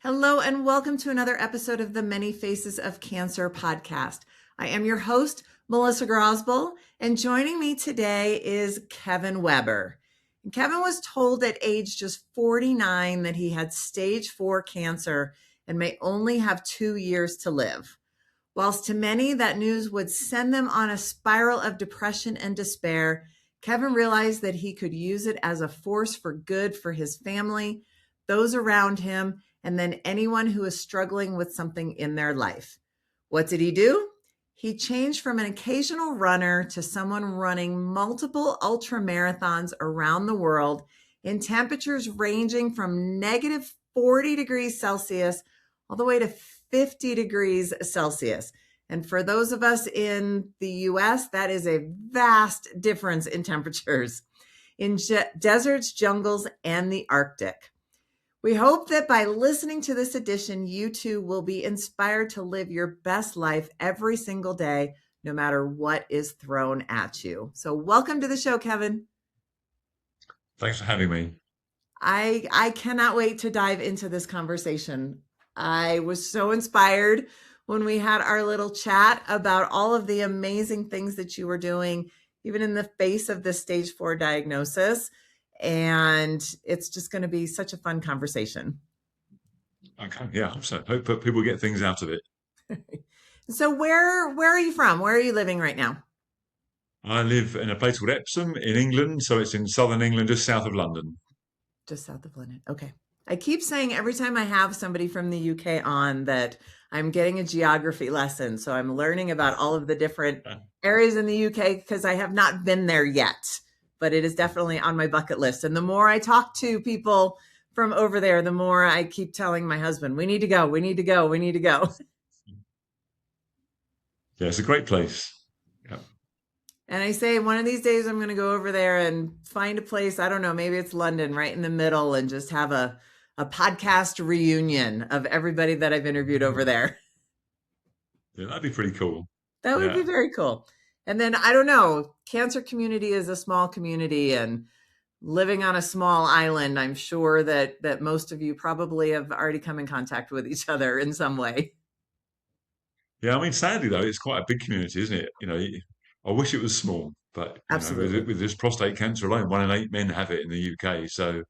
Hello, and welcome to another episode of the Many Faces of Cancer podcast. I am your host, Melissa Grosboll, and joining me today is Kevin Weber. And Kevin was told at age just 49 that he had stage 4 cancer and may only have 2 years to live. Whilst to many that news would send them on a spiral of depression and despair, Kevin realized that he could use it as a force for good for his family, those around him, and then anyone who is struggling with something in their life. What did he do? He changed from an occasional runner to someone running multiple ultramarathons around the world in temperatures ranging from negative 40 degrees Celsius all the way to 50 degrees Celsius. And for those of us in the US, that is a vast difference in temperatures in deserts, jungles, and the Arctic. We hope that by listening to this edition, you too will be inspired to live your best life every single day, no matter what is thrown at you. So welcome to the show, Kevin. Thanks for having me. I cannot wait to dive into this conversation. I was so inspired when we had our little chat about all of the amazing things that you were doing, even in the face of the stage 4 diagnosis. And it's just going to be such a fun conversation. Okay, yeah, so hope people get things out of it. So where are you from? Where are you living right now? I live in a place called Epsom in England, so it's in southern England, just south of London. Just south of London. Okay. I keep saying every time I have somebody from the UK on that I'm getting a geography lesson. So I'm learning about all of the different areas in the UK because I have not been there yet, but it is definitely on my bucket list. And the more I talk to people from over there, the more I keep telling my husband, we need to go, we need to go, we need to go. Yeah, it's a great place. Yeah. And I say one of these days I'm going to go over there and find a place, I don't know, maybe it's London, right in the middle, and just have a podcast reunion of everybody that I've interviewed over there. Yeah, that'd be pretty cool. That would be very cool. And then, I don't know, cancer community is a small community, and living on a small island, I'm sure that most of you probably have already come in contact with each other in some way. Yeah, I mean, sadly though, it's quite a big community, isn't it? I wish it was small, but Absolutely. with this prostate cancer alone, 1 in 8 men have it in the UK. So,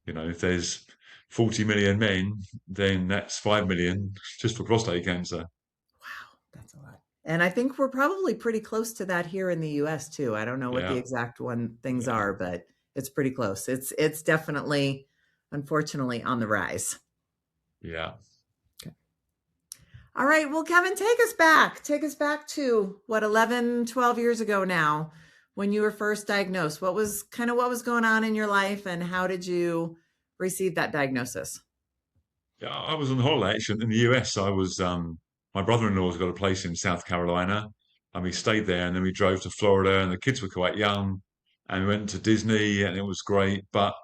if there's 40 million men, then that's 5 million just for prostate cancer. Wow, that's a lot. And I think we're probably pretty close to that here in the US too. I don't know what the Yeah, exact things yeah, are, but it's pretty close. It's definitely, unfortunately, on the rise. yeah. Okay. All right. Well, Kevin, take us back. Take us back to what, 11, 12 years ago now, when you were first diagnosed. What was going on in your life, and how did you receive that diagnosis? Yeah, I was on holiday actually in the US. I was my brother-in-law's got a place in South Carolina, and we stayed there, and then we drove to Florida, and the kids were quite young, and we went to Disney, and it was great. But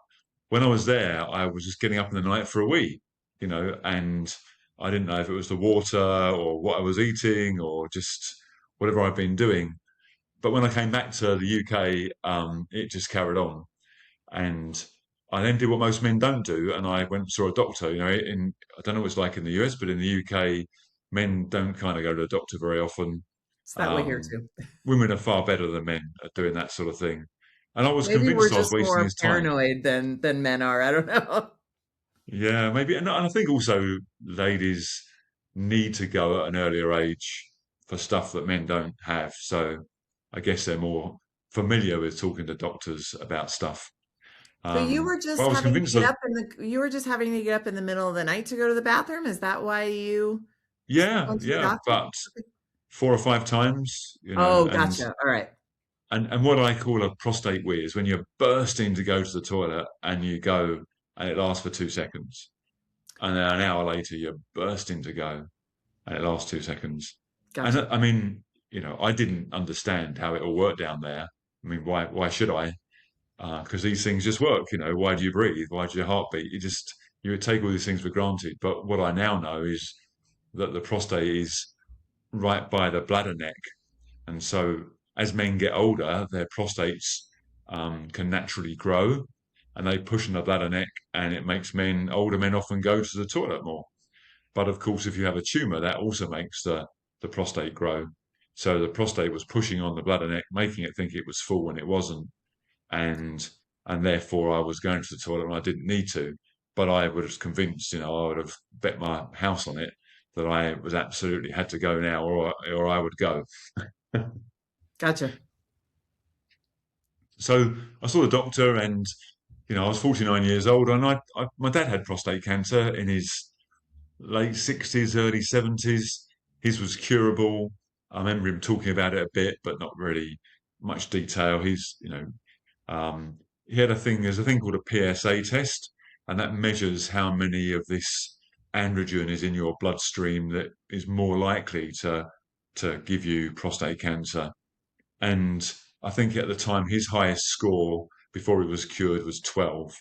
when I was there, I was just getting up in the night for a wee, and I didn't know if it was the water or what I was eating or just whatever I'd been doing. But when I came back to the UK, it just carried on. And I then did what most men don't do, and I went and saw a doctor. I don't know what it's like in the US, but in the UK, men don't kind of go to a doctor very often. It's that way here Um, too. Women are far better than men at doing that sort of thing. And I was Maybe we're convinced I was just wasting more his time. paranoid than men are. I don't know. Yeah, maybe. And I think also ladies need to go at an earlier age for stuff that men don't have. So I guess they're more familiar with talking to doctors about stuff. So you were But I just was having to convinced get that, up you were just having to get up in the middle of the night to go to the bathroom? Is that why you yeah, went to the yeah, doctor? but 4 or 5 times, Oh, and gotcha. All right. and what I call a prostate wee is when you're bursting to go to the toilet and you go and it lasts for 2 seconds, and then an hour later you're bursting to go and it lasts 2 seconds. And Gotcha. I mean, I didn't understand how it all worked down there. I mean, why should I? Because these things just work. Why do you breathe? Why do your heart beat? You would take all these things for granted. But what I now know is that the prostate is right by the bladder neck. And so as men get older, their prostates can naturally grow. and they push on the bladder neck, and it makes older men often go to the toilet more. But of course, if you have a tumor, that also makes the prostate grow. So the prostate was pushing on the bladder neck, making it think it was full when it wasn't, and and therefore I was going to the toilet and I didn't need to. But I was convinced, I would have bet my house on it that I was absolutely had to go now, or I would go. Gotcha. So I saw the doctor, and I was 49 years old, and my dad had prostate cancer in his late 60s, early 70s. His was curable. I remember him talking about it a bit, but not really much detail. He had there's a thing called a PSA test, and that measures how many of this androgen is in your bloodstream that is more likely to give you prostate cancer. And I think at the time his highest score before he was cured was 12.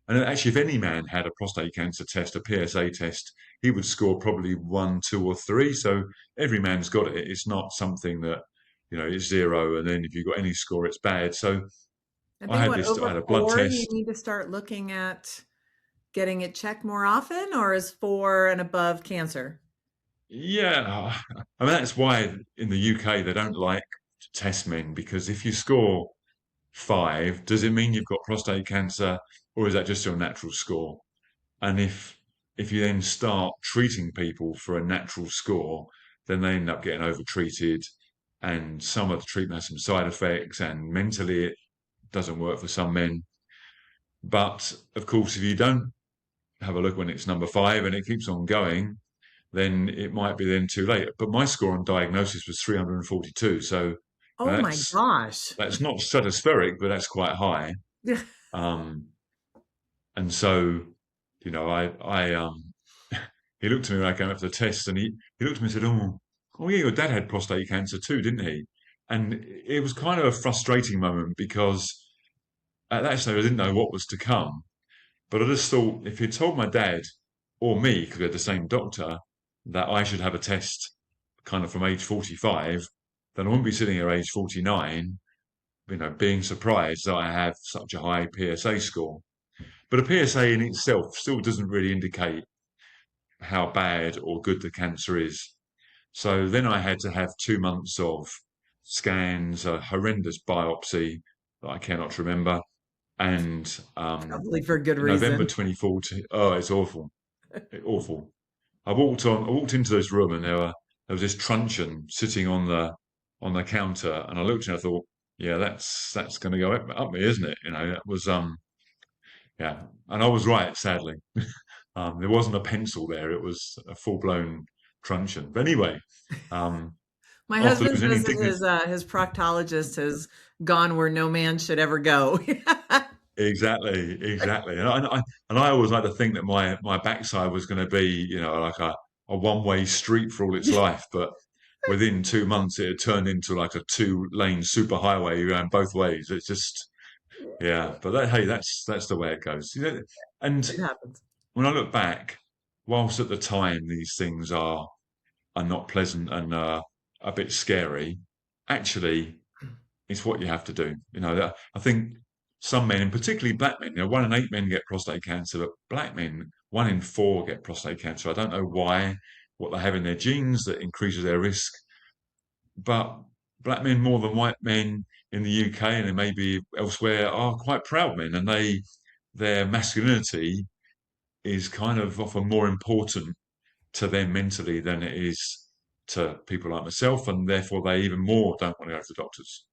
And actually, if any man had a prostate cancer test, a PSA test, he would score probably 1, 2, or 3. So every man's got it. It's not something that, is zero, and then if you've got any score, it's bad. So I I think had over I had a blood 4, you test. need to start looking at getting it checked more often, or is 4 and above cancer? Yeah, I mean that's why in the UK they don't like to test men, because if you score 5, does it mean you've got prostate cancer, or is that just your natural score? And if you then start treating people for a natural score, then they end up getting overtreated, and some of the treatment has some side effects, and mentally it doesn't work for some men. But of course, if you don't have a look when it's number 5 and it keeps on going, then it might be then too late. But my score on diagnosis was 342, so Oh my that's gosh. that's not stratospheric, but that's quite high. Um, and so, I he looked at me when I came up for the test, and he looked at me and said, "Oh yeah, your dad had prostate cancer too, didn't he?" And it was kind of a frustrating moment, because at that stage I didn't know what was to come. But I just thought, if he'd told my dad or me, because we had the same doctor, that I should have a test kind of from age 45, then I wouldn't be sitting here age 49, being surprised that I have such a high PSA score. But a PSA in itself still doesn't really indicate how bad or good the cancer is. So then I had to have 2 months of scans, a horrendous biopsy that I cannot remember, and Probably for good November reason. 2014. Oh, it's awful, awful. I walked into this room, and there was this truncheon sitting on the counter, and I looked and I thought, yeah, that's going to go up me, isn't it? It was yeah, and I was right, sadly. There wasn't a pencil there; it was a full blown truncheon. But anyway, um, My after husband's losing any visit, dignity, his proctologist has gone where no man should ever go. exactly, and I always like to think that my backside was going to be, like a one way street for all its life, but within 2 months it had turned into like a 2-lane superhighway. You're going both ways. It's just, yeah, but hey, that's the way it goes. And It happens. when I look back, whilst at the time these things are not pleasant and a bit scary, actually it's what you have to do. I think some men, and particularly black men, 1 in 8 men get prostate cancer, but black men, 1 in 4 get prostate cancer. I don't know why, what they have in their genes that increases their risk, but black men more than white men in the UK and maybe elsewhere are quite proud men, and their masculinity is kind of often more important to them mentally than it is to people like myself, and therefore they even more don't want to go to the doctors.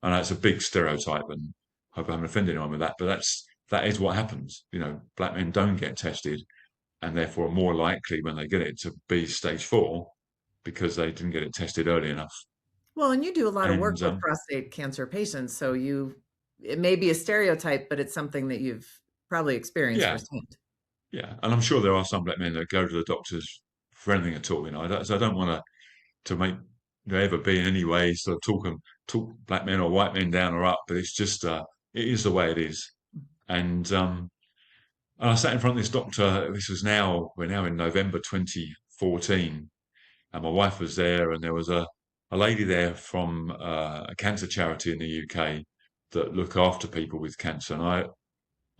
And that's a big stereotype, and I hope I haven't offended anyone with that, but that is what happens. Black men don't get tested, and therefore are more likely when they get it to be stage 4, because they didn't get it tested early enough. Well, and you do a lot of work And with prostate cancer patients, so it may be a stereotype, but it's something that you've probably experienced yeah, firsthand. yeah, and I'm sure there are some black men that go to the doctors for anything at all. So I don't want to make ever be in any way sort of talk black men or white men down or up, but it's just it is the way it is. And I sat in front of this doctor. We're now in November 2014, and my wife was there, and there was a lady there from a cancer charity in the UK, that look after people with cancer. And I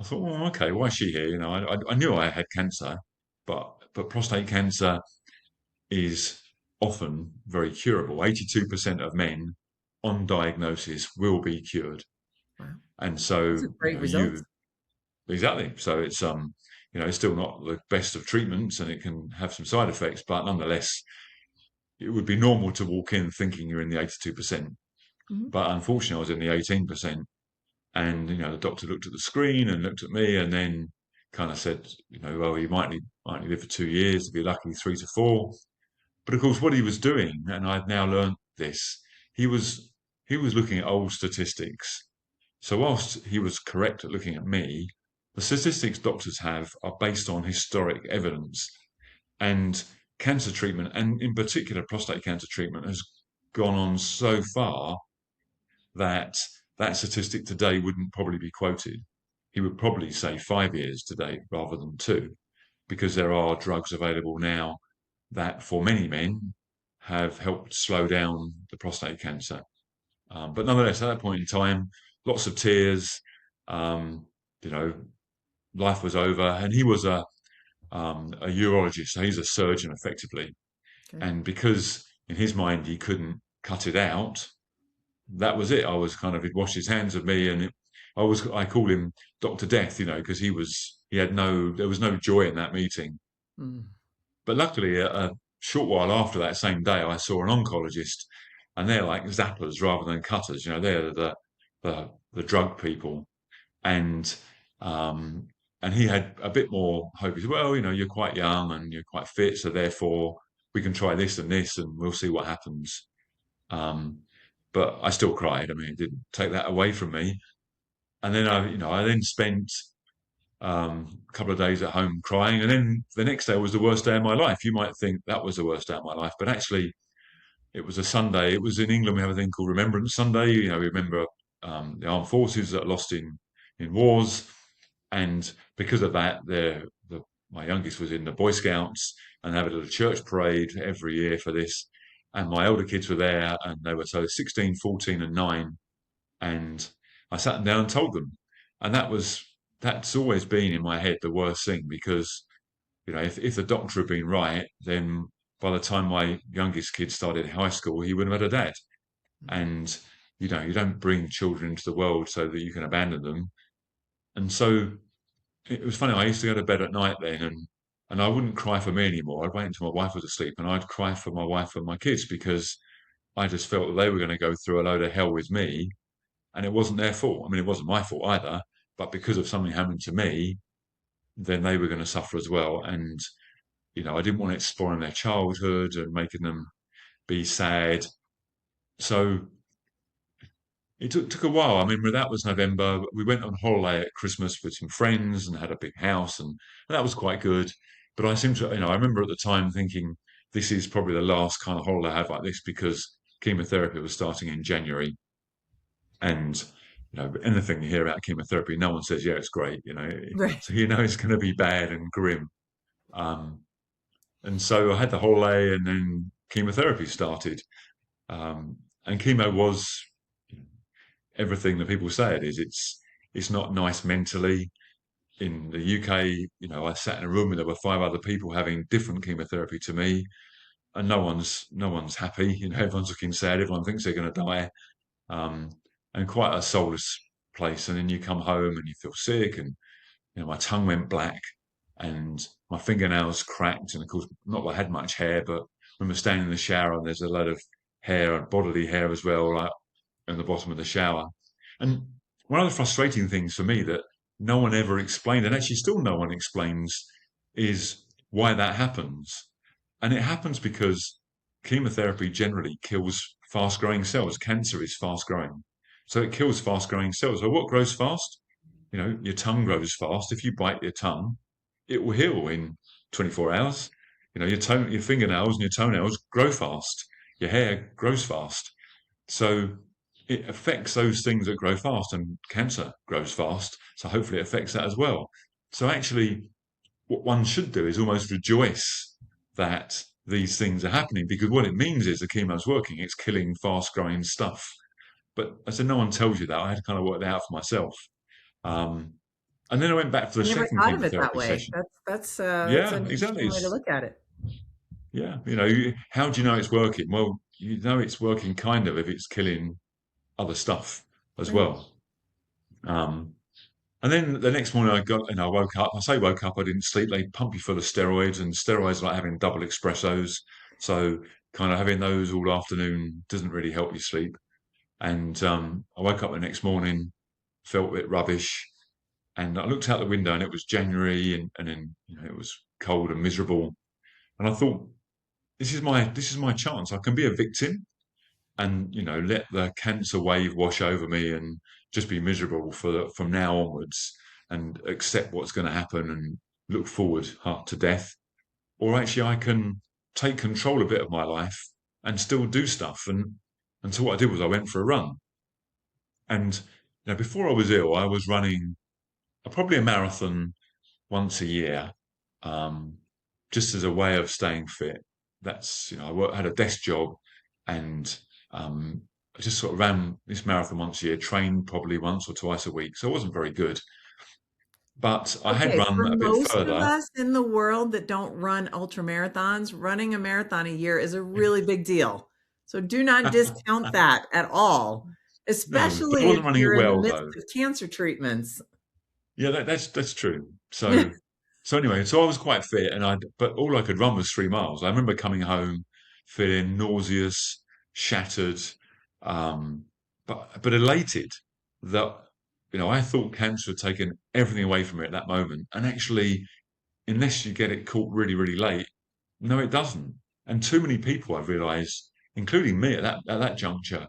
thought, well, okay, why is she here? I knew I had cancer, but prostate cancer is often very curable. 82% of men on diagnosis will be cured. Wow. And Those so, are great results. exactly. So it's still not the best of treatments and it can have some side effects, but nonetheless, it would be normal to walk in thinking you're in the 82%. Mhm. But unfortunately, I was in the 18%. And, the doctor looked at the screen and looked at me and then kind of said, well, you might live for 2 years, if you're lucky, 3 to 4. But of course, what he was doing, and I've now learned this, he was he was looking at old statistics. So whilst he was correct at looking at me, the statistics doctors have are based on historic evidence. And cancer treatment, and in particular prostate cancer treatment, has gone on so far that that statistic today wouldn't probably be quoted. He would probably say 5 years today rather than 2, because there are drugs available now that, for many men, have helped slow down the prostate cancer. But nonetheless, at that point in time, lots of tears. Um, you know, life was over, and he was a urologist, so he's a surgeon effectively. Okay. And because in his mind he couldn't cut it out, that was it. I was kind of, he'd washed his hands of me, and I called him Doctor Death, because there was no joy in that meeting. Mm. But luckily, a short while after that same day, I saw an oncologist, and they're like zappers rather than cutters. They're the drug people, and um, and he had a bit more hope. He said, "Well, you're quite young and you're quite fit, so therefore we can try this and this, and we'll see what happens." Um, but I still cried. I mean, it didn't take that away from me. And then I then spent a couple of days at home crying, and then the next day was the worst day of my life. You might think that was the worst day of my life, but actually, it was a Sunday. It was in England. We have a thing called Remembrance Sunday. We remember the armed forces that are lost in wars, and because of that, my youngest was in the Boy Scouts, and they have a little church parade every year for this. And my older kids were there, and they were so 16, 14, and 9. And I sat them down and told them, and that's always been in my head the worst thing, because if the doctor had been right, then by the time my youngest kid started high school, he would have had a dad. And you don't bring children into the world so that you can abandon them. And so it was funny. I used to go to bed at night then, and I wouldn't cry for me anymore. I'd wait until my wife was asleep, and I'd cry for my wife and my kids, because I just felt that they were going to go through a load of hell with me, and it wasn't their fault. I mean, it wasn't my fault either, but because of something happening to me, then they were going to suffer as well. And I didn't want it spoiling their childhood and making them be sad. So it took a while. I mean, that was November. We went on holiday at Christmas with some friends and had a big house, and that was quite good. But I seem to, I remember at the time thinking, this is probably the last kind of holiday I have like this, because chemotherapy was starting in January. And, anything you hear about chemotherapy, no one says, yeah, it's great, Right. So it's going to be bad and grim. And so I had the holiday, and then chemotherapy started. And chemo was everything that people say it is. It's not nice mentally. In the UK, I sat in a room and there were 5 other people having different chemotherapy to me, and no one's happy. Everyone's looking sad. Everyone thinks they're going to die, um, and quite a soulless place. And then you come home and you feel sick, and my tongue went black, and my fingernails cracked. And of course, not that I had much hair, but when we're standing in the shower and there's a lot of hair and bodily hair as well, right in the bottom of the shower. And one of the frustrating things for me that no one ever explained, and actually still no one explains, is why that happens. And it happens because chemotherapy generally kills fast growing cells. Cancer is fast growing. So it kills fast growing cells. So what grows fast? Your tongue grows fast. If you bite your tongue, it will heal in 24 hours. Your fingernails and your toenails grow fast. Your hair grows fast. So it affects those things that grow fast, and cancer grows fast. So hopefully it affects that as well. So actually, what one should do is almost rejoice that these things are happening, because what it means is the chemo's working. It's killing fast growing stuff. But I said, no one tells you that. I had to kind of work that out for myself. Um, and then I went back for I the never second thought of it that chemotherapy way. session. That's Yeah, an exactly. interesting way to look at it. Yeah, how do you know it's working? Well, you know it's working kind of if it's killing other stuff as Right. well. Um, and then the next morning I woke up. I say woke up, I didn't sleep. They pump you full of steroids, and steroids are like having double espressos. So kind of having those all afternoon doesn't really help you sleep. And I woke up the next morning, felt a bit rubbish, and I looked out the window, and it was January, and then it was cold and miserable. And I thought, this is my chance. I can be a victim, and let the cancer wave wash over me, and just be miserable from now onwards, and accept what's going to happen, and look forward to death. Or actually, I can take control a bit of my life and still do stuff. And so what I did was I went for a run. And before I was ill, I was running probably a marathon once a year, um, just as a way of staying fit. That's had a desk job, and I just sort of ran this marathon once a year, trained probably once or twice a week. So it wasn't very good, but I had Okay, run for a bit most of further. us in the world that don't run ultra marathons, running a marathon a year is a really big deal. So do not discount that at all, No, but I especially if wasn't running it you're in the well midst though. of cancer treatments. Yeah, that's true. So anyway, so I was quite fit, but all I could run was 3 miles. I remember coming home feeling nauseous, shattered, um, but elated that I thought cancer had taken everything away from me at that moment, and actually, unless you get it caught really, really late, no, it doesn't. And too many people, I've realised, including me at that juncture,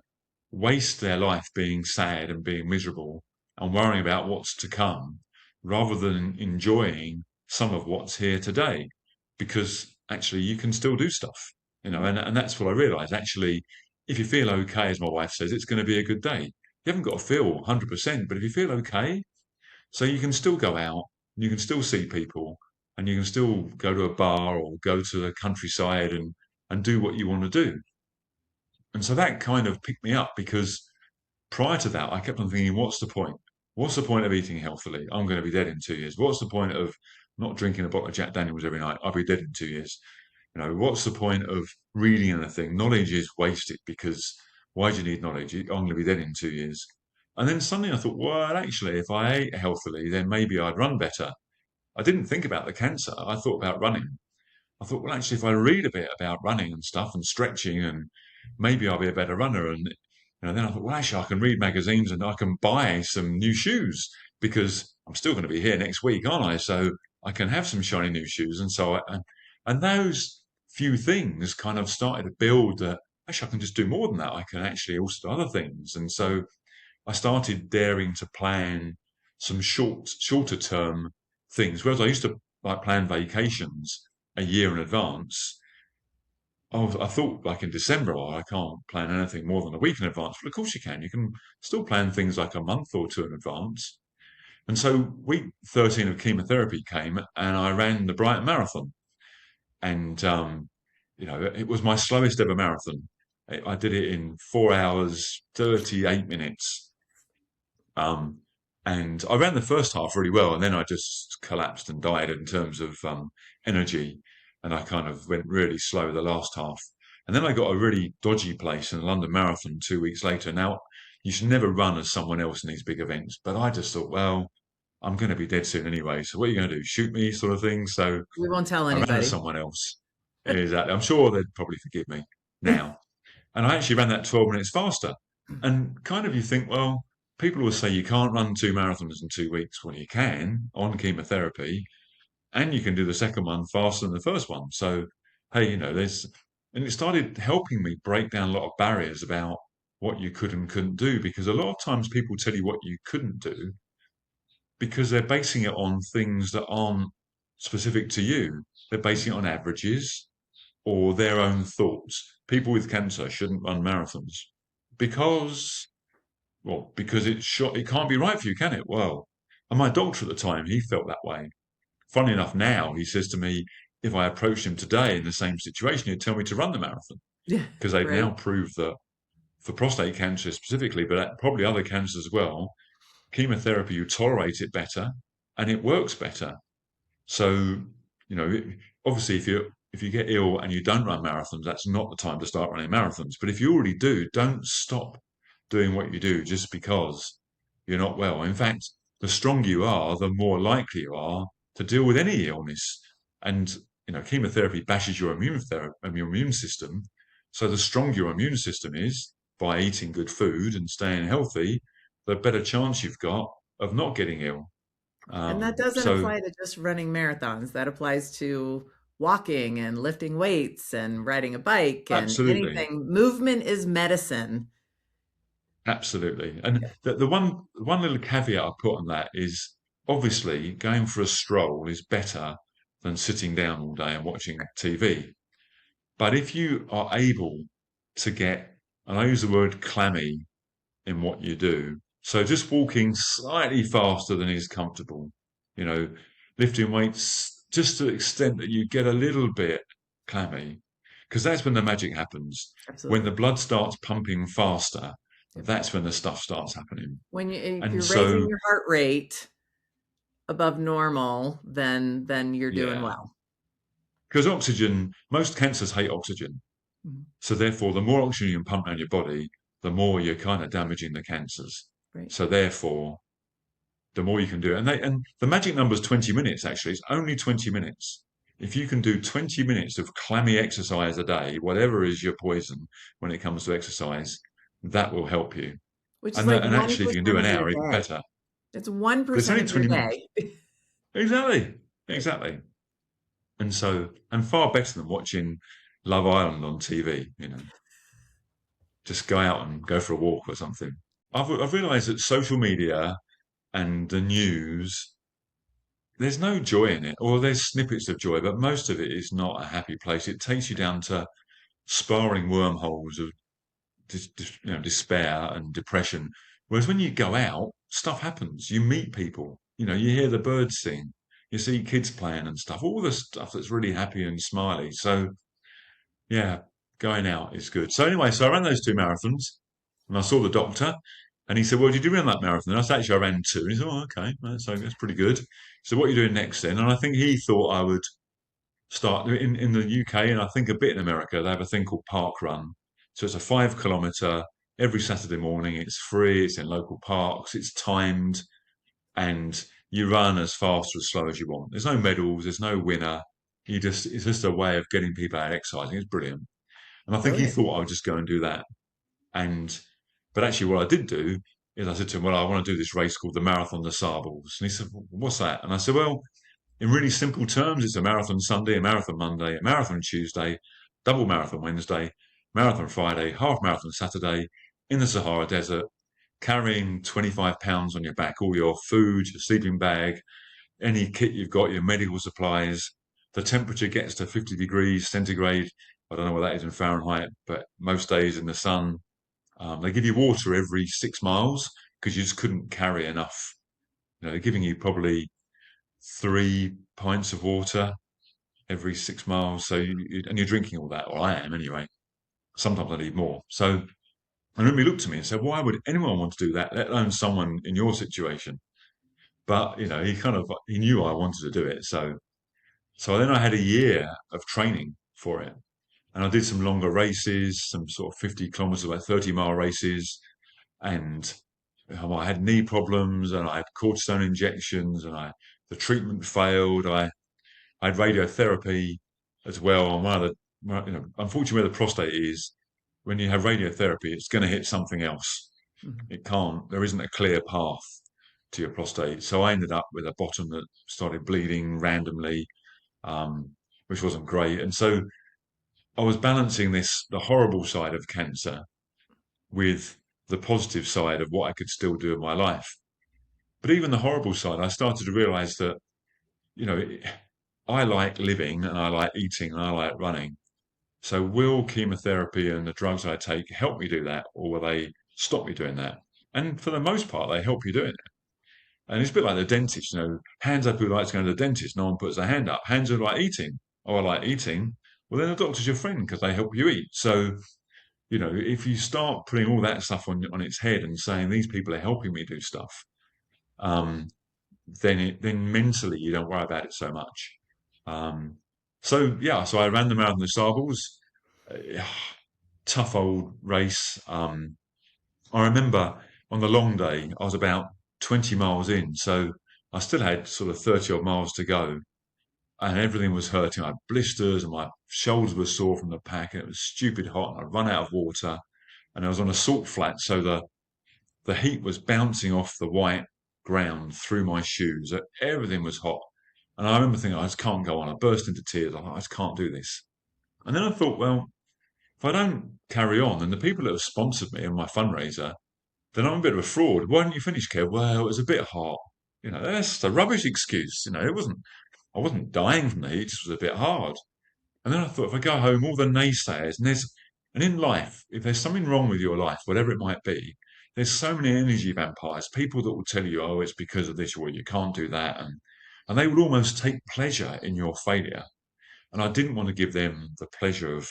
waste their life being sad and being miserable and worrying about what's to come, rather than enjoying some of what's here today. Because actually, you can still do stuff, and that's what I realised. Actually, if you feel okay, as my wife says, it's going to be a good day. You haven't got to feel 100%, but if you feel okay, so you can still go out, you can still see people, and you can still go to a bar or go to the countryside and do what you want to do. And so that kind of picked me up, because prior to that, I kept on thinking, what's the point? What's the point of eating healthily? I'm going to be dead in 2 years. What's the point of not drinking a bottle of Jack Daniels every night? I'll be dead in 2 years. What's the point of reading anything? Knowledge is wasted, because why do you need knowledge? I'm going to be dead in 2 years. And then suddenly I thought, well, actually, if I ate healthily, then maybe I'd run better. I didn't think about the cancer. I thought about running. I thought, well, actually, if I read a bit about running and stuff and stretching, and maybe I'll be a better runner. And then I thought, well, actually, I can read magazines and I can buy some new shoes, because I'm still going to be here next week, aren't I? So I can have some shiny new shoes. And so, and those few things kind of started to build that actually I can just do more than that. I can actually also do other things. And so I started daring to plan some shorter term things. Whereas I used to like plan vacations a year in advance. I thought like in December, oh, I can't plan anything more than a week in advance. But of course you can. You can still plan things like a month or two in advance. And so week 13 of chemotherapy came, and I ran the Brighton Marathon. And it was my slowest ever marathon. I did it in 4 hours, 38 minutes. Um, and I ran the first half really well, and then I just collapsed and died in terms of energy, and I kind of went really slow the last half. And then I got a really dodgy place in the London Marathon 2 weeks later. Now, you should never run as someone else in these big events, but I just thought, well, I'm going to be dead soon anyway, so what are you going to do? Shoot me, sort of thing. So We won't tell I ran as anybody. someone else. Exactly. I'm sure they'd probably forgive me now. And I actually ran that 12 minutes faster. And kind of you think, well, people will say you can't run 2 marathons in 2 weeks. Well, you can on chemotherapy, and you can do the second one faster than the first one. So, hey, and it started helping me break down a lot of barriers about what you could and couldn't do, because a lot of times people tell you what you couldn't do because they're basing it on things that aren't specific to you. They're basing it on averages or their own thoughts. People with cancer shouldn't run marathons because, because it can't be right for you, can it? Well, and my doctor at the time, he felt that way. Funny enough, now he says to me, if I approached him today in the same situation, he'd tell me to run the marathon, Yeah, because they've now right. proved that for prostate cancer specifically, but probably other cancers as well, chemotherapy, you tolerate it better and it works better. So, you know, obviously, if you get ill and you don't run marathons, that's not the time to start running marathons. But if you already do, don't stop doing what you do just because you're not well. In fact, the stronger you are, the more likely you are to deal with any illness. And chemotherapy bashes your immune system. So the stronger your immune system is by eating good food and staying healthy, the better chance you've got of not getting ill. And that doesn't So apply to just running marathons. That applies to walking and lifting weights and riding a bike and absolutely, anything. Movement is medicine. absolutely. And the one little caveat I put on that is obviously going for a stroll is better than sitting down all day and watching TV. But if you are able to get, and I use the word clammy in what you do, so just walking slightly faster than is comfortable, you know, lifting weights just to the extent that you get a little bit clammy, because that's when the magic happens. When the Absolutely. blood starts pumping faster, Yep. that's when the stuff starts happening. If And you're raising so, your heart rate above normal, then you're doing yeah, well. because oxygen, most cancers hate oxygen. Mhm. So therefore, the more oxygen you can pump around your body, the more you're kind of damaging the cancers. Right. So therefore, the more you can do it. And the magic number is 20 minutes, actually. It's only 20 minutes. If you can do 20 minutes of clammy exercise a day, whatever is your poison when it comes to exercise, that will help you. Which is And, like and actually, if you can do 1% an of your hour, even day. better. It's But it's 1% only of your 20 minutes. day. Exactly. Right. Exactly. And far better than watching Love Island on TV. Just go out and go for a walk or something. I've realised that social media and the news, there's no joy in it, or there's snippets of joy, but most of it is not a happy place. It takes you down to spiraling wormholes of despair and depression. Whereas when you go out, stuff happens. You meet people. You hear the birds sing. You see kids playing and stuff. All the stuff that's really happy and smiley. So yeah, going out is good. So anyway, so I ran those two marathons, and I saw the doctor, and he said, "Well, did you run that marathon?" And I said, "Actually, I ran two." And he said, "Oh, okay, so that's pretty good." So what are you doing next then? And I think he thought I would start in the UK, and I think a bit in America. They have a thing called Park Run. So it's a 5 kilometer every Saturday morning. It's free. It's in local parks. It's timed, and you run as fast or as slow as you want. There's no medals. There's no winner. It's just a way of getting people out exercising. It's brilliant. And I think he Brilliant. thought I would just go and do that. But actually, what I did do is I said to him, "Well, I want to do this race called the Marathon des Sables." And he said, "What's that?" And I said, "Well, in really simple terms, it's a marathon Sunday, a marathon Monday, a marathon Tuesday, double marathon Wednesday, marathon Friday, half marathon Saturday in the Sahara Desert, carrying 25 pounds on your back, all your food, your sleeping bag, any kit you've got, your medical supplies. The temperature gets to 50 degrees centigrade. I don't know what that is in Fahrenheit, but most days in the sun. They give you water every 6 miles because you just couldn't carry enough. They're giving you probably 3 pints of water every 6 miles. And you're drinking all that, or I am anyway. Sometimes I need more. So, and then he looked at me and said, "Why would anyone want to do that, let alone someone in your situation?" But he knew I wanted to do it. So then I had a year of training for it. And I did some longer races, some sort of 50 kilometers, about 30-mile races. And I had knee problems and I had cortisone injections and the treatment failed. I had radiotherapy as well. And unfortunately, where the prostate is, when you have radiotherapy, it's going to hit something else. Mhm. There isn't a clear path to your prostate. So I ended up with a bottom that started bleeding randomly, which wasn't great. And so I was balancing the horrible side of cancer with the positive side of what I could still do in my life. But even the horrible side, I started to realize that, you know, I like living and I like eating and I like running. So will chemotherapy and the drugs I take help me do that, or will they stop me doing that? And for the most part, they help you doing it. And it's a bit like the dentist, hands up who likes going to the dentist. No one puts their hand up. Hands who like eating. Oh, I like eating. Well, then the doctor's your friend because they help you eat. So if you start putting all that stuff on its head and saying these people are helping me do stuff, um, then mentally you don't worry about it so much. Um, so I ran the Marathon of Sables, uh, tough old race. I remember on the long day I was about 20 miles in, so I still had sort of 30 odd miles to go, and everything was hurting. I had blisters and my shoulders were sore from the pack, and it was stupid hot. And I'd run out of water, and I was on a salt flat, so the heat was bouncing off the white ground through my shoes. Everything was hot. And I remember thinking, I just can't go on. I burst into tears. I just can't do this. And then I thought, well, if I don't carry on, then the people that have sponsored me and my fundraiser, then I'm a bit of a fraud. Why didn't you finish, Kev? Well, it was a bit hot. That's a rubbish excuse. I wasn't dying from the heat. It just was a bit hard. And then I thought, if I go home, all the naysayers, and in life, if there's something wrong with your life, whatever it might be, there's so many energy vampires, people that will tell you, oh, it's because of this, or you can't do that. And they would almost take pleasure in your failure. And I didn't want to give them the pleasure of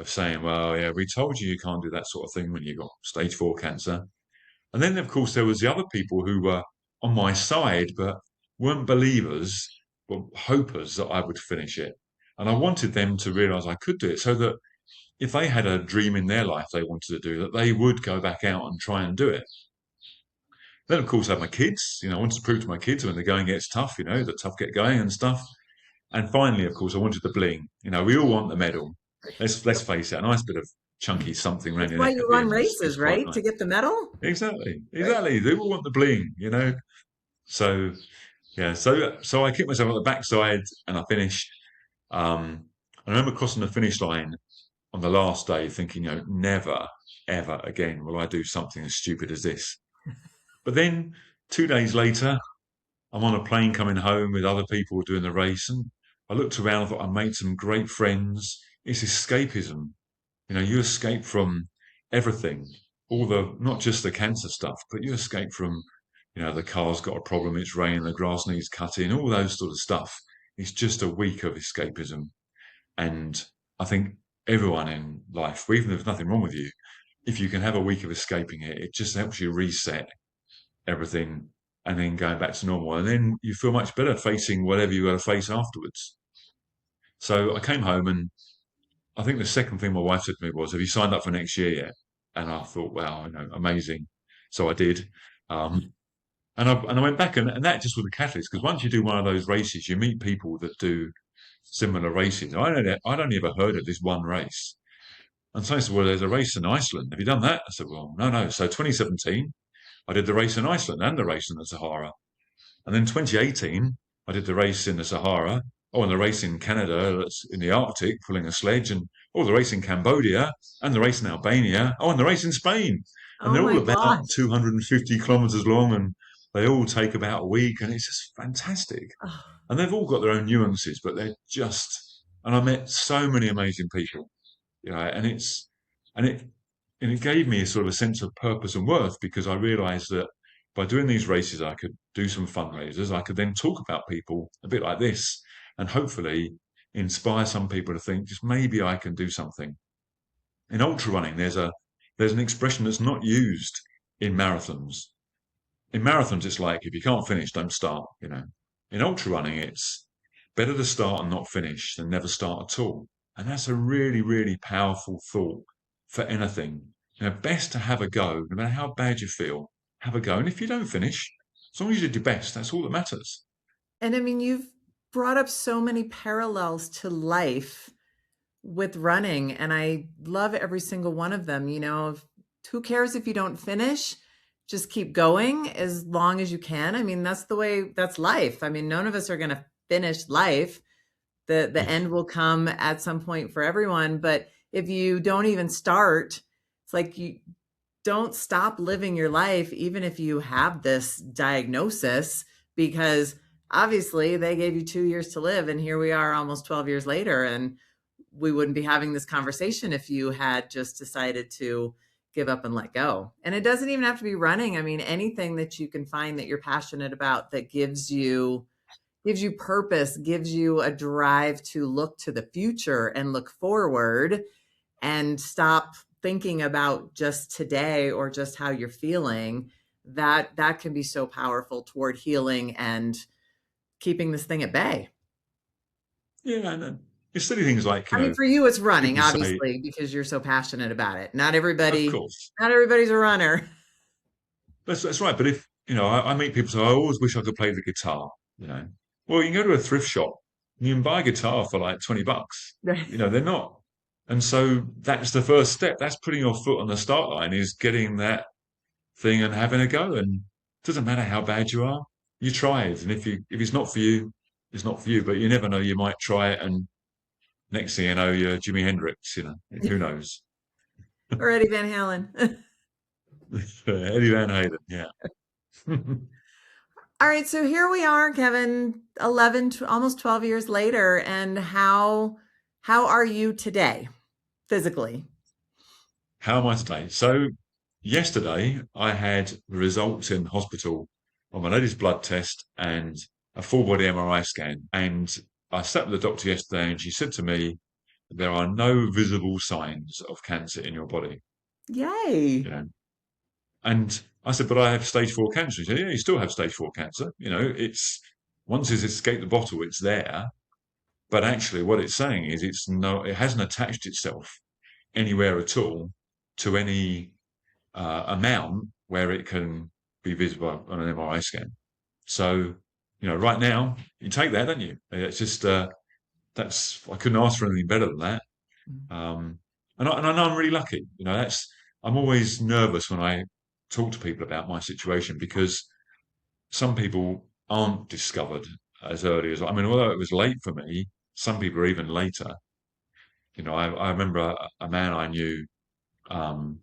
saying, well, yeah, we told you you can't do that sort of thing when you got stage 4 cancer. And then, of course, there was the other people who were on my side, but weren't believers, but hopers that I would finish it. And I wanted them to realize I could do it, so that if they had a dream in their life they wanted to do, that they would go back out and try and do it. Then, of course, I had my kids. I wanted to prove to my kids when the going gets tough, that tough get going and stuff. And finally, of course, I wanted the bling. We all want the medal. Let's face it, a nice bit of chunky something around That's your why neck you at the run end is races, quite right? nice. To get the medal? Exactly, Right. exactly. They all want the bling. So yeah, so I kicked myself on the backside and I finished. I remember crossing the finish line on the last day, thinking, never ever again will I do something as stupid as this. But then 2 days later, I'm on a plane coming home with other people doing the race, and I looked around. I thought I made some great friends. It's escapism. You escape from everything, all the not just the cancer stuff, but you escape from, the car's got a problem, it's raining, the grass needs cutting, all those sort of stuff. It's just a week of escapism. And I think everyone in life, even if there's nothing wrong with you, if you can have a week of escaping it, it just helps you reset everything and then going back to normal. And then you feel much better facing whatever you got to face afterwards. So I came home, and I think the second thing my wife said to me was, have you signed up for next year yet? And I thought, wow, amazing. So I did. Um, and I went back, and that just was a catalyst, because once you do one of those races, you meet people that do similar races. I'd only ever heard of this one race. And so I said, well, there's a race in Iceland. Have you done that? I said, well, no. So 2017, I did the race in Iceland and the race in the Sahara. And then 2018, I did the race in the Sahara. Oh, and the race in Canada, that's in the Arctic, pulling a sledge. And the race in Cambodia, and the race in Albania. Oh, and the race in Spain. And Oh they're all my about gosh. 250 kilometers long, and they all take about a week. And it's just fantastic. Oh, And they've all got their own nuances, but and I met so many amazing people, and and it, and it gave me a sort of a sense of purpose and worth, because I realized that by doing these races, I could do some fundraisers. I could then talk about people a bit like this, and hopefully inspire some people to think, just maybe I can do something. In ultra running, there's an expression that's not used in marathons. In marathons, it's like, if you can't finish, don't start. In ultra running, it's better to start and not finish than never start at all. And that's a really, really powerful thought for anything. Best to have a go, no matter how bad you feel, have a go. And if you don't finish, as long as you did your best, that's all that matters. and I mean, you've brought up so many parallels to life with running, and I love every single one of them. Who cares if you don't finish? Just keep going as long as you can. I mean, that's life. I mean, none of us are going to finish life. The end will come at some point for everyone, but if you don't even start, it's like you don't stop living your life, even if you have this diagnosis, because obviously they gave you 2 years to live, and here we are almost 12 years later, and we wouldn't be having this conversation if you had just decided to give up and let go. And it doesn't even have to be running. I mean, anything that you can find that you're passionate about, that gives you purpose, gives you a drive to look to the future and look forward, and stop thinking about just today or just how you're feeling, that can be so powerful toward healing and keeping this thing at bay. Yeah, and it's silly things like, I mean, for you, it's running, people say, obviously, because you're so passionate about it. of course, Not everybody's a runner. that's right. But if, I meet people say, I always wish I could play the guitar, you know. Well, you can go to a thrift shop and you can buy a guitar for like $20. They're not. And so that's the first step. That's putting your foot on the start line, is getting that thing and having a go. And it doesn't matter how bad you are, you try it. And if it's not for you, it's not for you. But you never know, you might try it, and next thing you know, you're Jimi Hendrix. Who knows? Or Eddie Van Halen. Eddie Van Halen, yeah. All right, so here we are, Kevin, 11, almost 12 years later, and how are you today, physically? How am I today? So yesterday I had the results in hospital on my latest blood test and a full body MRI scan. And I sat with the doctor yesterday and she said to me, there are no visible signs of cancer in your body. Yay. You know, and I said, but I have stage 4 cancer. He said, yeah, you still have stage 4 cancer. It's once it's escaped the bottle, it's there. But actually, what it's saying is it hasn't attached itself anywhere at all to any amount where it can be visible on an MRI scan. So, right now you take that, don't you? It's just I couldn't ask for anything better than that. Um, and I know I'm really lucky. I'm always nervous when I talk to people about my situation, because some people aren't discovered as early as, I mean, although it was late for me, some people are even later. I remember a man I knew, um,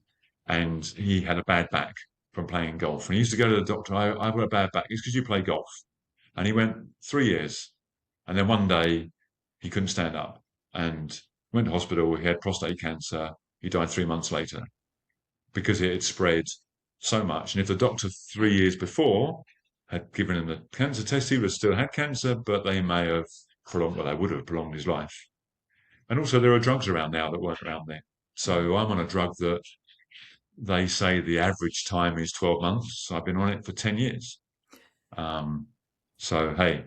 and he had a bad back from playing golf. And he used to go to the doctor, I've got a bad back. It's because you play golf. And he went 3 years. And then one day he couldn't stand up and went to hospital. He had prostate cancer. He died 3 months later because it had spread so much. And if the doctor 3 years before had given him the cancer test, he would have still had cancer, but they may have they would have prolonged his life. And also there are drugs around now that weren't around then. So I'm on a drug that they say the average time is 12 months. I've been on it for 10 years. So, hey,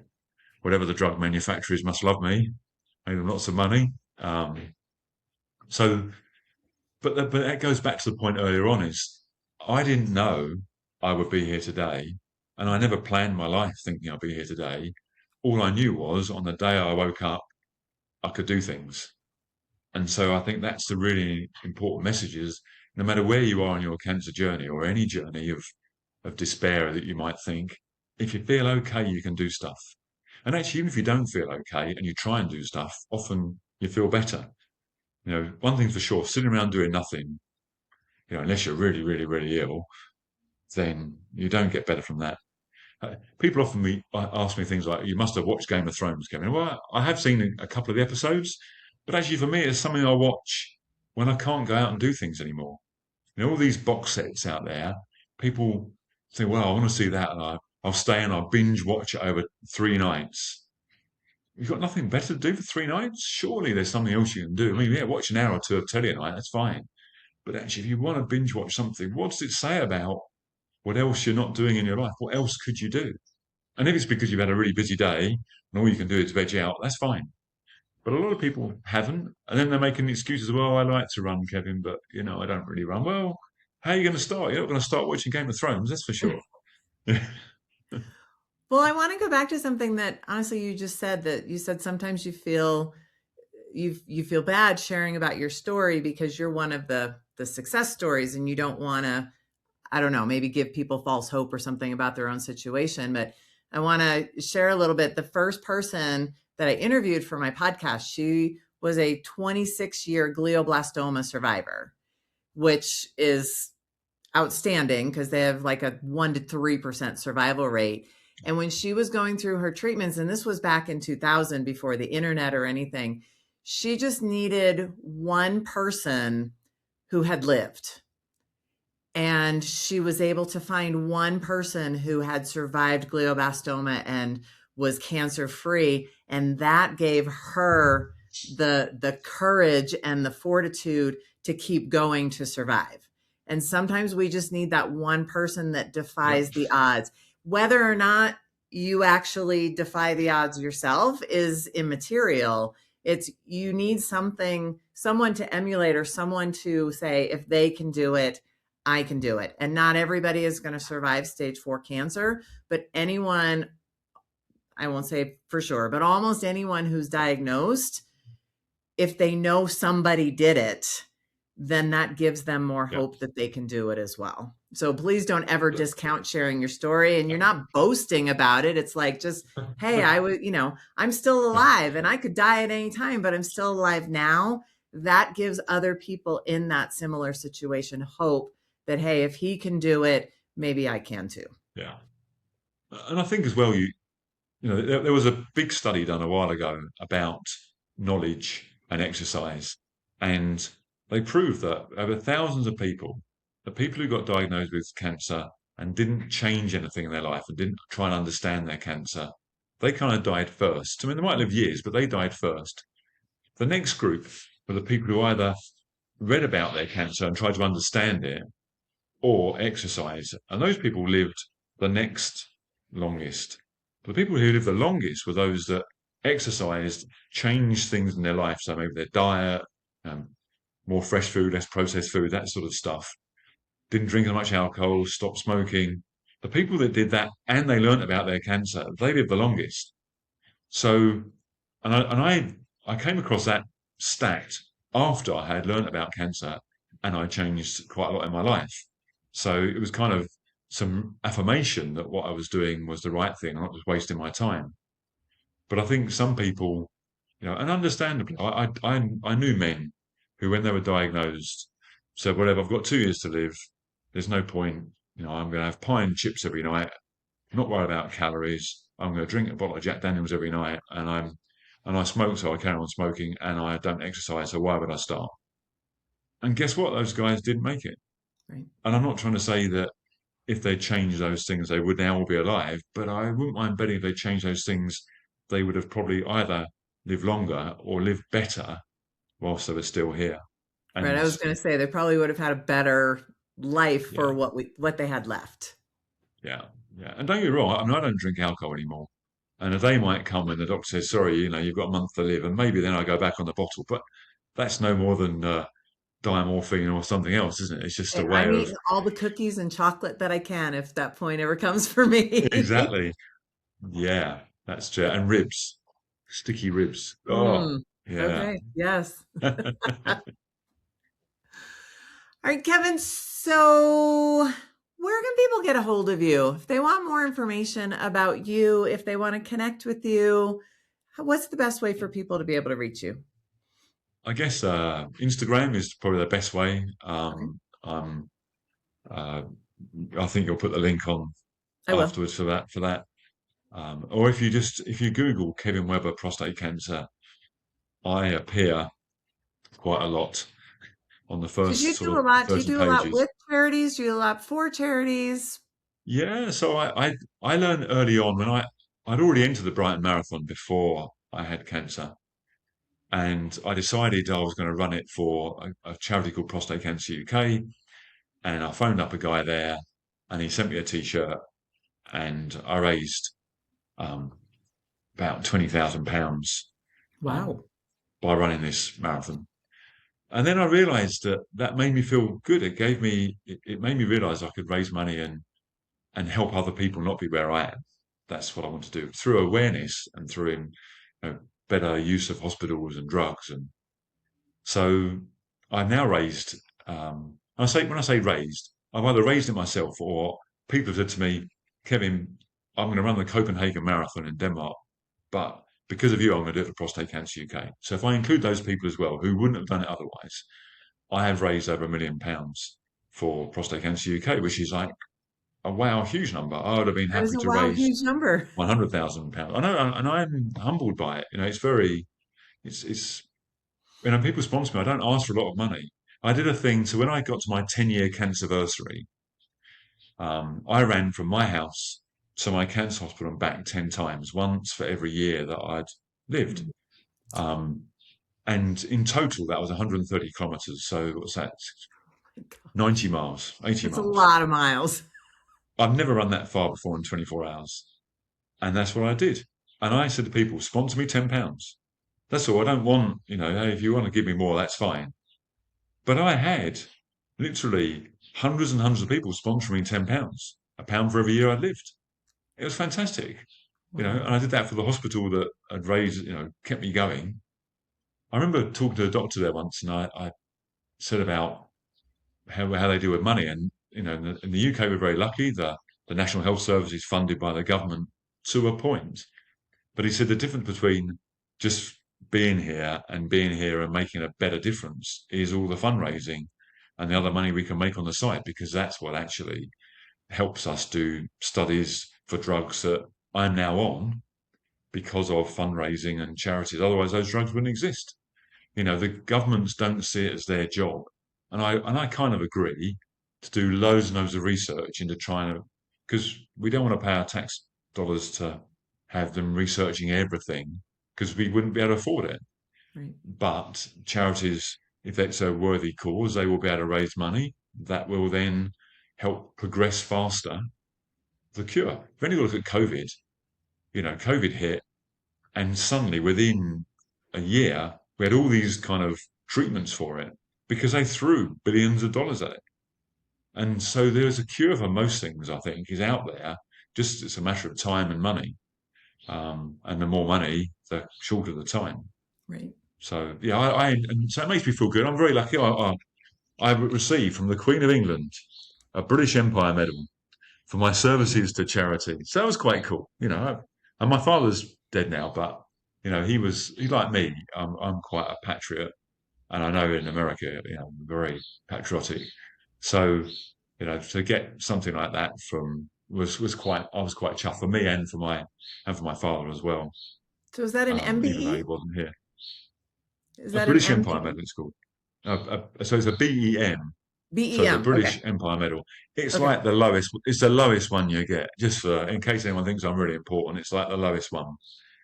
whatever the drug manufacturers must love me, pay them lots of money. So, but that goes back to the point earlier on, is I didn't know I would be here today, and I never planned my life thinking I'd be here today. All I knew was on the day I woke up, I could do things. And so I think that's the really important message, is no matter where you are on your cancer journey or any journey of despair that you might think, if you feel okay, you can do stuff. And actually, even if you don't feel okay and you try and do stuff, often you feel better. One thing's for sure, sitting around doing nothing, unless you're really, really, really ill, then you don't get better from that. People often ask me things like, you must have watched Game of Thrones, Kevin. Well, I have seen a couple of the episodes, but actually for me, it's something I watch when I can't go out and do things anymore. All these box sets out there, people think, well, I want to see that, and I'll stay and I'll binge watch it over 3 nights. You've got nothing better to do for 3 nights? Surely there's something else you can do. I mean, yeah, watch an hour or two of telly a night, that's fine. But actually, if you want to binge watch something, what does it say about what else you're not doing in your life? What else could you do? And if it's because you've had a really busy day and all you can do is veg out, that's fine. But a lot of people haven't. And then they're making excuses. Well, I like to run, Kevin, but, I don't really run. Well, how are you going to start? You're not going to start watching Game of Thrones, that's for sure. Well, I want to go back to something that honestly you just said, that you said sometimes you feel bad sharing about your story because you're one of the success stories, and you don't want to, I don't know, maybe give people false hope or something about their own situation. But I want to share a little bit. The first person that I interviewed for my podcast, she was a 26-year glioblastoma survivor, which is outstanding because they have like a 1% to 3% survival rate. And when she was going through her treatments, and this was back in 2000 before the internet or anything, she just needed one person who had lived. And she was able to find one person who had survived glioblastoma and was cancer free. And that gave her the courage and the fortitude to keep going to survive. And sometimes we just need that one person that defies the odds. Whether or not you actually defy the odds yourself is immaterial. It's you need someone to emulate, or someone to say, if they can do it, I can do it. And not everybody is going to survive stage 4 cancer, but anyone, I won't say for sure, but almost anyone who's diagnosed, if they know somebody did it, then that gives them more hope that they can do it as well. So please don't ever discount sharing your story. And you're not boasting about it. It's like, just, hey, I'm still alive and I could die at any time, but I'm still alive now. That gives other people in that similar situation hope that, hey, if he can do it, maybe I can too. Yeah. And I think as well, there was a big study done a while ago about knowledge and exercise. And they proved that over thousands of people, the people who got diagnosed with cancer and didn't change anything in their life and didn't try and understand their cancer, they kind of died first. I mean, they might live years, but they died first. The next group were the people who either read about their cancer and tried to understand it or exercise. And those people lived the next longest. The people who lived the longest were those that exercised, changed things in their life. So maybe their diet, more fresh food, less processed food, that sort of stuff. Didn't drink as much alcohol, stopped smoking. The people that did that and they learnt about their cancer, they lived the longest. So, I came across that stat after I had learnt about cancer, and I changed quite a lot in my life. So it was kind of some affirmation that what I was doing was the right thing, I'm not just wasting my time. But I think some people, and understandably, I knew men who, when they were diagnosed, said, whatever, I've got 2 years to live. There's no point, I'm going to have pie and chips every night, not worry about calories. I'm going to drink a bottle of Jack Daniels every night, and I smoke, so I carry on smoking, and I don't exercise, so why would I start? And guess what? Those guys didn't make it. Right. And I'm not trying to say that if they changed those things, they would now all be alive, but I wouldn't mind betting if they changed those things, they would have probably either lived longer or lived better whilst they were still here. And right. I was going to say they probably would have had a better life for what they had left. Yeah. Yeah. And don't get me wrong, I mean, I don't drink alcohol anymore. And a day might come when the doctor says, sorry, you've got a month to live. And maybe then I go back on the bottle. But that's no more than diamorphine or something else, isn't it? It's just a way I'm of eating all the cookies and chocolate that I can if that point ever comes for me. Exactly. Yeah, that's true. And ribs, sticky ribs. Oh, yeah. Okay. Yes. All right, Kevin. So where can people get a hold of you if they want more information about you, if they want to connect with you? What's the best way for people to be able to reach you? I guess Instagram is probably the best way. Okay. I think you'll put the link on afterwards for that. Or if you Google Kevin Webber prostate cancer, I appear quite a lot on the first Do you sort do a of lot? Do you 30 do a lot pages. with charities? Do you do a lot for charities? Yeah, so I learned early on when I'd already entered the Brighton Marathon before I had cancer, and I decided I was going to run it for a charity called Prostate Cancer UK, and I phoned up a guy there, and he sent me a T-shirt, and I raised about £20,000 Wow. by running this marathon. And then I realised that made me feel good. It made me realise I could raise money and help other people not be where I am. That's what I want to do through awareness and through better use of hospitals and drugs. And so I've now raised. When I say raised, I've either raised it myself or people have said to me, Kevin, I'm going to run the Copenhagen Marathon in Denmark, but because of you, I'm going to do it for Prostate Cancer UK. So if I include those people as well who wouldn't have done it otherwise, I have raised over £1 million for Prostate Cancer UK, which is like a wow, huge number. I would have been That is happy a to wow, raise huge number. £100,000. I know, and I'm humbled by it. It's people sponsor me. I don't ask for a lot of money. I did a thing. So when I got to my 10-year cancerversary, I ran from my house to my cancer hospital and back 10 times, once for every year that I'd lived. And in total, that was 130 kilometers. So what's that? My God. 90 miles, 80 That's a miles. lot of miles. I've never run that far before in 24 hours. And that's what I did. And I said to people, sponsor me £10. That's all. I don't want, hey, if you want to give me more, that's fine. But I had literally hundreds and hundreds of people sponsoring me £10, a pound for every year I'd lived. It was fantastic, and Wow. I did that for the hospital that had raised, kept me going. I remember talking to a doctor there once, and I said about how they deal with money. And, in the UK, we're very lucky. The National Health Service is funded by the government to a point. But he said the difference between just being here and making a better difference is all the fundraising and the other money we can make on the site, because that's what actually helps us do studies for drugs that I'm now on because of fundraising and charities. Otherwise, those drugs wouldn't exist. The governments don't see it as their job, and I kind of agree, to do loads and loads of research into trying to, because we don't want to pay our tax dollars to have them researching everything, because we wouldn't be able to afford it. Right. But charities, if it's a worthy cause, they will be able to raise money that will then help progress faster the cure. If you look at COVID, COVID hit, and suddenly within a year, we had all these kind of treatments for it because they threw billions of dollars at it. And so there's a cure for most things, I think, is out there. Just it's a matter of time and money. And the more money, the shorter the time. Right. So yeah, and so it makes me feel good. I'm very lucky. I received from the Queen of England a British Empire Medal for my services to charity. So that was quite cool, And my father's dead now, but he's like me. I'm quite a patriot, and I know in America, I'm very patriotic. So, to get something like that from was quite. I was quite chuffed for me and for my father as well. So is that an Even though he MBE? wasn't here. Is A that an British Empire MBE? Medal, it's called. So it's a BEM. So the BEM. Okay. British Empire Medal. It's Okay. like the lowest. It's the lowest one you get. Just for in case anyone thinks I'm really important, it's like the lowest one.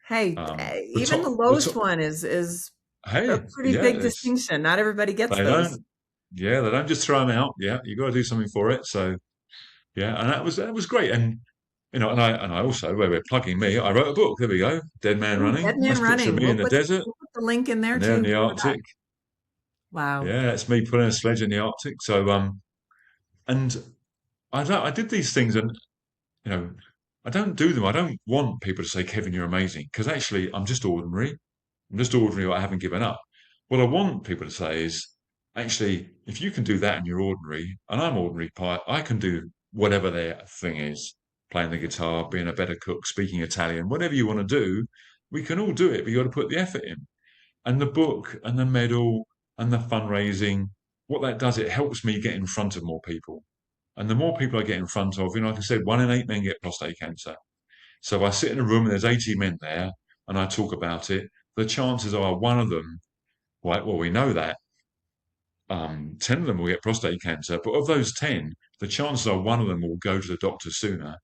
Hey, The even the top. The lowest top. one is a Hey, pretty yeah, big distinction. Not everybody gets they those. don't. Yeah, they don't just throw them out. Yeah, you got to do something for it. So yeah, and that was great. And and I also, where we're plugging me, I wrote a book. There we go, Dead Man Ooh, Running. Dead Man Nice picture of Running. me in the desert, We'll put the link in there and there in too the for that. Arctic. Wow. Yeah, it's me pulling a sledge in the Arctic. So and I did these things, and you know, I don't do them. I don't want people to say, Kevin, you're amazing, because actually I'm just ordinary. I'm just ordinary, but I haven't given up. What I want people to say is, actually, if you can do that and you're ordinary, and I'm ordinary, I can do whatever their thing is, playing the guitar, being a better cook, speaking Italian, whatever you want to do, we can all do it, but you got to put the effort in. And the book and the medal and the fundraising, what that does, it helps me get in front of more people. And the more people I get in front of, like I said, 1 in 8 men get prostate cancer. So if I sit in a room and there's 80 men there and I talk about it, the chances are one of them, right, well, we know that 10 of them will get prostate cancer, but of those 10, the chances are one of them will go to the doctor sooner.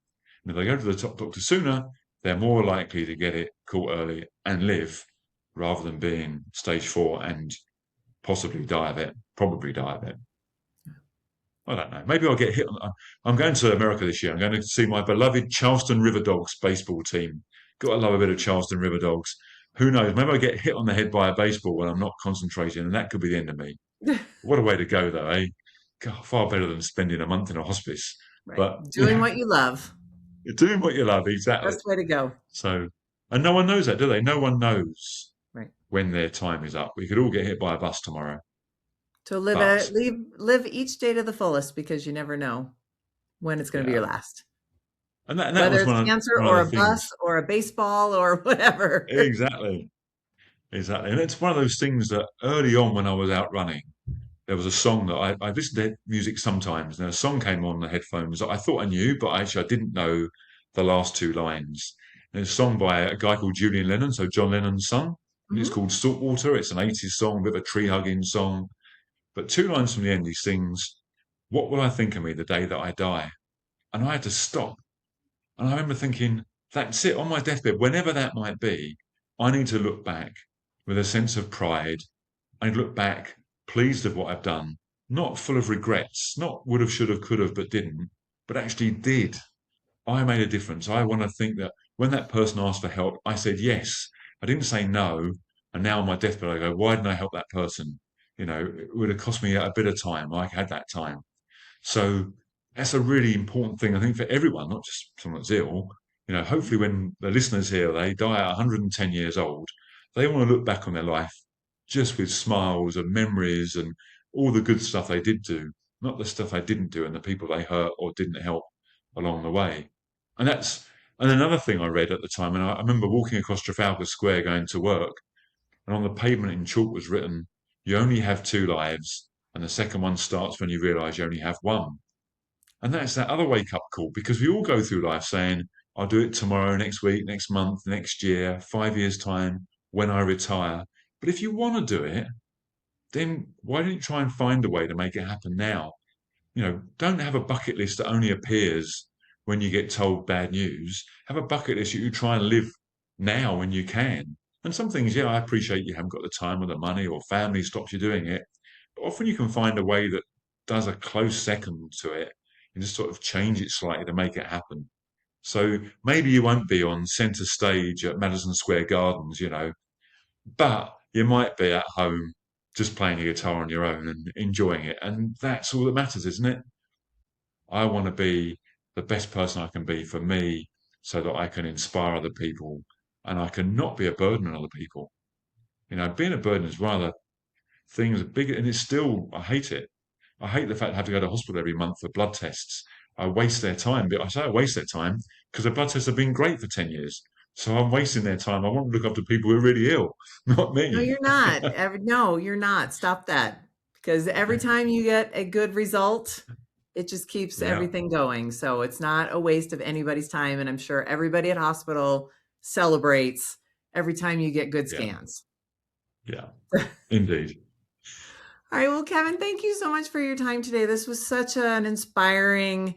And if they go to the doctor sooner, they're more likely to get it caught early and live rather than being stage 4 and possibly die of it, probably die of it. I don't know. Maybe I'll get hit. I'm going to America this year. I'm going to see my beloved Charleston River Dogs baseball team. Got to love a bit of Charleston River Dogs. Who knows? Maybe I get hit on the head by a baseball when I'm not concentrating, and that could be the end of me. What a way to go, though, eh? God, far better than spending a month in a hospice. Right. But Doing what you love. you're doing what you love, exactly. Best way to go. So, and no one knows that, do they? No one knows Right. when their time is up. We could all get hit by a bus tomorrow. So But live each day to the fullest because you never know when it's going to be yeah, your last. and that Whether was it's one of cancer one or of a the bus things. or a baseball or whatever. Exactly, exactly. And it's one of those things that early on when I was out running, there was a song that I listened to music sometimes, and a song came on the headphones that I thought I knew, but actually I didn't know the last two lines. And it's a song by a guy called Julian Lennon, so John Lennon's son, and it's Mhm. called Saltwater. It's an 80s song, a bit of a tree hugging song. But two lines from the end, he sings, "What will I think of me the day that I die?" And I had to stop. And I remember thinking, that's it, on my deathbed, whenever that might be, I need to look back with a sense of pride. I'd look back pleased of what I've done, not full of regrets, not would have, should have, could have, but didn't, but actually did. I made a difference. I want to think that when that person asked for help, I said yes. I didn't say no. And now on my deathbed, I go, why didn't I help that person? It would have cost me a bit of time. I had that time. So that's a really important thing, I think, for everyone, not just someone that's ill. Hopefully when the listeners here, they die at 110 years old, they want to look back on their life just with smiles and memories and all the good stuff they did do, not the stuff they didn't do and the people they hurt or didn't help along the way. And and another thing I read at the time, and I remember walking across Trafalgar Square going to work, and on the pavement in chalk was written, "You only have two lives, and the second one starts when you realise you only have one." And that's that other wake up call, because we all go through life saying, I'll do it tomorrow, next week, next month, next year, 5 years' time, when I retire. But if you want to do it, then why don't you try and find a way to make it happen now? Don't have a bucket list that only appears when you get told bad news. Have a bucket list that you try and live now when you can. And some things, yeah, I appreciate you haven't got the time or the money or family stops you doing it. But often you can find a way that does a close second to it and just sort of change it slightly to make it happen. So maybe you won't be on centre stage at Madison Square Gardens, but you might be at home just playing a guitar on your own and enjoying it. And that's all that matters, isn't it? I want to be the best person I can be for me so that I can inspire other people and I can not be a burden on other people. Being a burden is one of the things bigger, and it's still, I hate it. I hate the fact I have to go to hospital every month for blood tests. I waste their time, but I say I waste their time because the blood tests have been great for 10 years. So I'm wasting their time. I want to look after people who are really ill, not No, me. you're not. No, you're not. Stop that. Because every time you get a good result, it just keeps Yeah, everything going. So it's not a waste of anybody's time. And I'm sure everybody at hospital celebrates every time you get good yeah, scans. yeah, indeed. All right. Well, Kevin, thank you so much for your time today. This was such an inspiring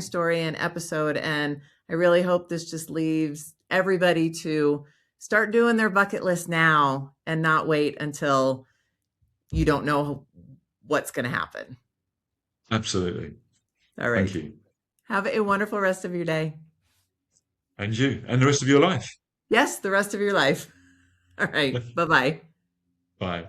story and episode. And I really hope this just leaves everybody to start doing their bucket list now and not wait until you don't know what's going to happen. Absolutely. All Thank right. you. Have a wonderful rest of your day. And you, and the rest of your life. Yes, the rest of your life. All right. Bye-bye. Bye.